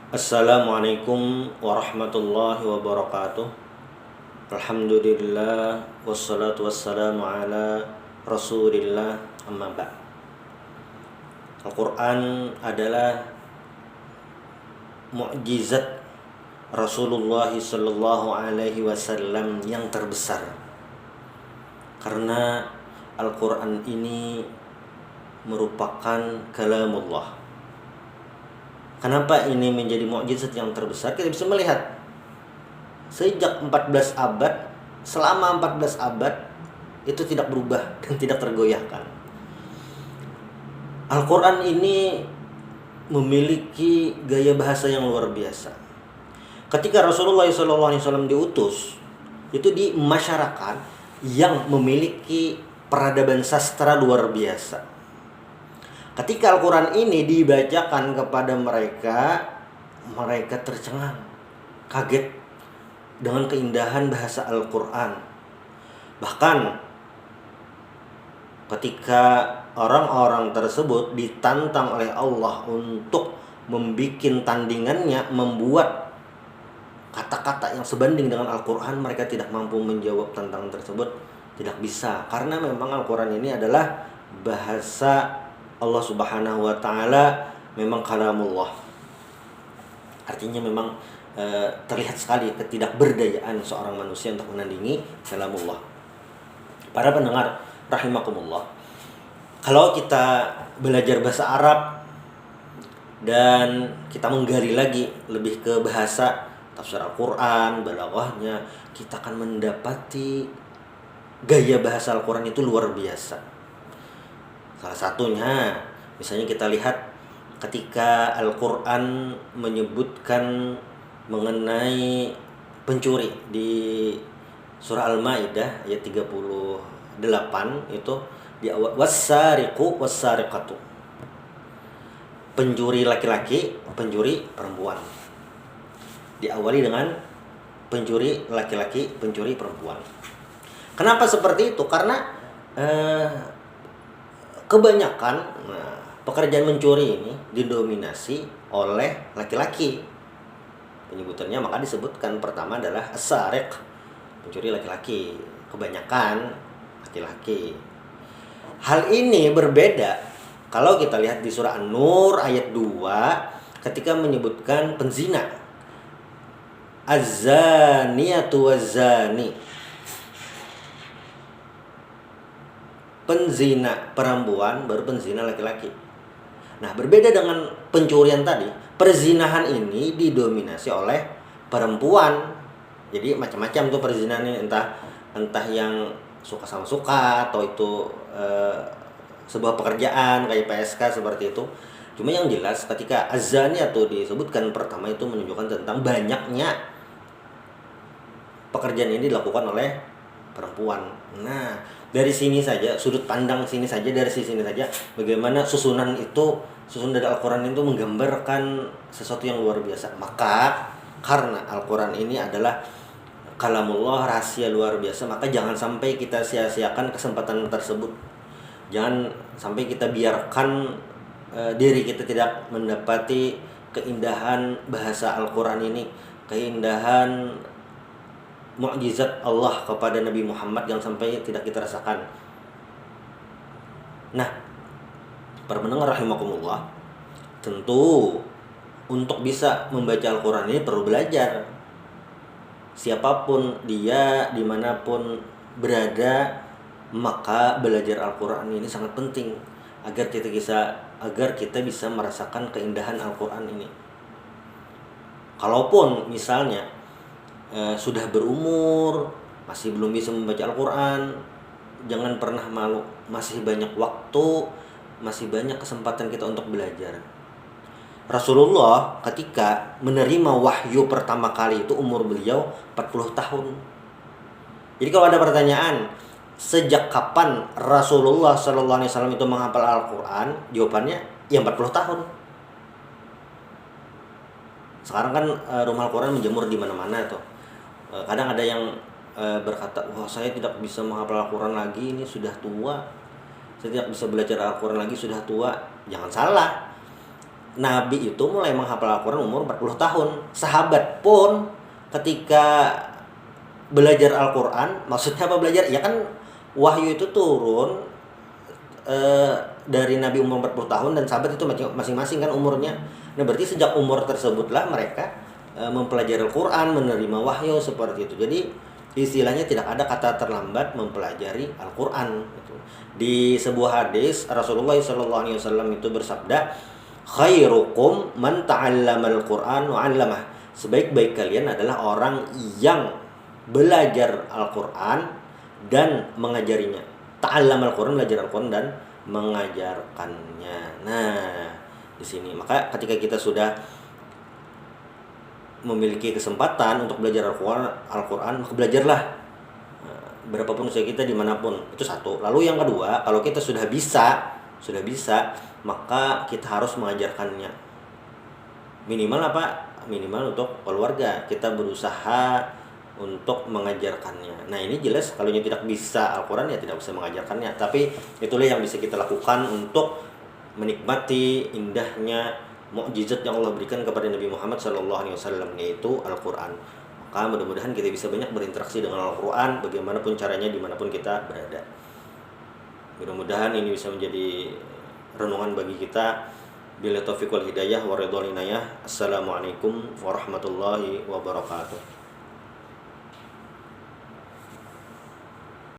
Assalamualaikum warahmatullahi wabarakatuh. Alhamdulillah wassalatu wassalamu ala Rasulillah, amma ba'd. Al-Quran adalah mukjizat Rasulullah sallallahu alaihi wasallam yang terbesar. Karena Al-Quran ini merupakan kalamullah. Kenapa ini menjadi mukjizat yang terbesar? Kita bisa melihat sejak 14 abad, selama 14 abad itu tidak berubah dan tidak tergoyahkan. Al-Quran ini memiliki gaya bahasa yang luar biasa. Ketika Rasulullah SAW diutus, itu di masyarakat yang memiliki peradaban sastra luar biasa. Ketika Al-Quran ini dibacakan kepada mereka, mereka tercengang, kaget dengan keindahan bahasa Al-Quran. Bahkan ketika orang-orang tersebut ditantang oleh Allah untuk membuat tandingannya, membuat kata-kata yang sebanding dengan Al-Quran, mereka tidak mampu menjawab tantangan tersebut. Tidak bisa, karena memang Al-Quran ini adalah bahasa Allah Subhanahu wa Ta'ala, memang kalamullah. Artinya memang terlihat sekali ketidakberdayaan seorang manusia untuk menandingi kalamullah. Para pendengar rahimakumullah, kalau kita belajar bahasa Arab dan kita menggali lagi lebih ke bahasa tafsir Al-Quran, balaghahnya, kita akan mendapati gaya bahasa Al-Quran itu luar biasa. Salah satunya, misalnya kita lihat ketika Al-Quran menyebutkan mengenai pencuri di surah Al-Maidah ayat 38, itu di awal wassariqu wassariqatu. Pencuri laki-laki, pencuri perempuan. Diawali dengan pencuri laki-laki, pencuri perempuan. Kenapa seperti itu? Karena kebanyakan pekerjaan mencuri ini didominasi oleh laki-laki. Penyebutannya maka disebutkan pertama adalah as-sariq, pencuri laki-laki, kebanyakan laki-laki. Hal ini berbeda kalau kita lihat di surah An-Nur ayat 2 ketika menyebutkan penzina. Az-zaniyatu waz-zani. Penzina perempuan baru penzina laki-laki. Nah, berbeda dengan pencurian tadi, perzinahan ini didominasi oleh perempuan. Jadi macam-macam tuh perzinahan ini, entah yang suka sama suka atau itu sebuah pekerjaan kayak PSK seperti itu. Cuma yang jelas ketika azani atau disebutkan pertama itu menunjukkan tentang banyaknya pekerjaan ini dilakukan oleh perempuan. Nah, dari sini saja, sudut pandang sini saja, dari sisi ini saja, bagaimana susunan dari Al-Quran itu menggambarkan sesuatu yang luar biasa. Maka karena Al-Quran ini adalah kalamullah, rahasia luar biasa, maka jangan sampai kita sia-siakan kesempatan tersebut. Jangan sampai kita biarkan diri kita tidak mendapati keindahan bahasa Al-Quran ini, keindahan mukjizat Allah kepada Nabi Muhammad yang sampai tidak kita rasakan. Nah, para pendengar rahimakumullah, tentu untuk bisa membaca Al-Quran ini perlu belajar. Siapapun dia, dimanapun berada, maka belajar Al-Quran ini sangat penting agar kita bisa merasakan keindahan Al-Quran ini. Kalaupun misalnya sudah berumur, masih belum bisa membaca Al-Quran, jangan pernah malu. Masih banyak waktu, masih banyak kesempatan kita untuk belajar. Rasulullah ketika menerima wahyu pertama kali itu umur beliau 40 tahun. Jadi kalau ada pertanyaan, sejak kapan Rasulullah SAW itu menghafal Al-Quran? Jawabannya, ya 40 tahun. Sekarang kan rumah Al-Quran menjemur di mana-mana tuh. Kadang ada yang berkata, wah saya tidak bisa menghafal Al-Quran lagi, ini sudah tua. Saya tidak bisa belajar Al-Quran lagi, sudah tua. Jangan salah. Nabi itu mulai menghafal Al-Quran umur 40 tahun. Sahabat pun ketika belajar Al-Quran, maksudnya apa belajar? Ya kan wahyu itu turun dari Nabi umur 40 tahun dan sahabat itu masing-masing kan umurnya. Nah berarti sejak umur tersebutlah mereka mempelajari Al-Quran, menerima wahyu seperti itu. Jadi istilahnya tidak ada kata terlambat mempelajari Al-Quran. Di sebuah hadis Rasulullah SAW itu bersabda, khairukum man ta'allamal Qur'an wa 'allamah. Sebaik-baik kalian adalah orang yang belajar Al-Qur'an dan mengajarinya. Ta'allamal Qur'an, belajar Al-Qur'an dan mengajarkannya. Nah, di sini maka ketika kita sudah memiliki kesempatan untuk belajar Al-Qur'an, maka belajarlah. Berapapun usia kita dimanapun, itu satu. Lalu yang kedua, kalau kita sudah bisa, maka kita harus mengajarkannya. Minimal apa? Minimal untuk keluarga kita berusaha untuk mengajarkannya. Nah ini jelas kalau tidak bisa Al-Quran ya tidak bisa mengajarkannya. Tapi itulah yang bisa kita lakukan untuk menikmati indahnya mukjizat yang Allah berikan kepada Nabi Muhammad SAW, yaitu Al-Quran. Maka mudah-mudahan kita bisa banyak berinteraksi dengan Al-Quran, bagaimanapun caranya, dimanapun kita berada. Mudah-mudahan ini bisa menjadi renungan bagi kita. Bila taufiq wal hidayah wa ridwal inayah. Assalamualaikum warahmatullahi wabarakatuh.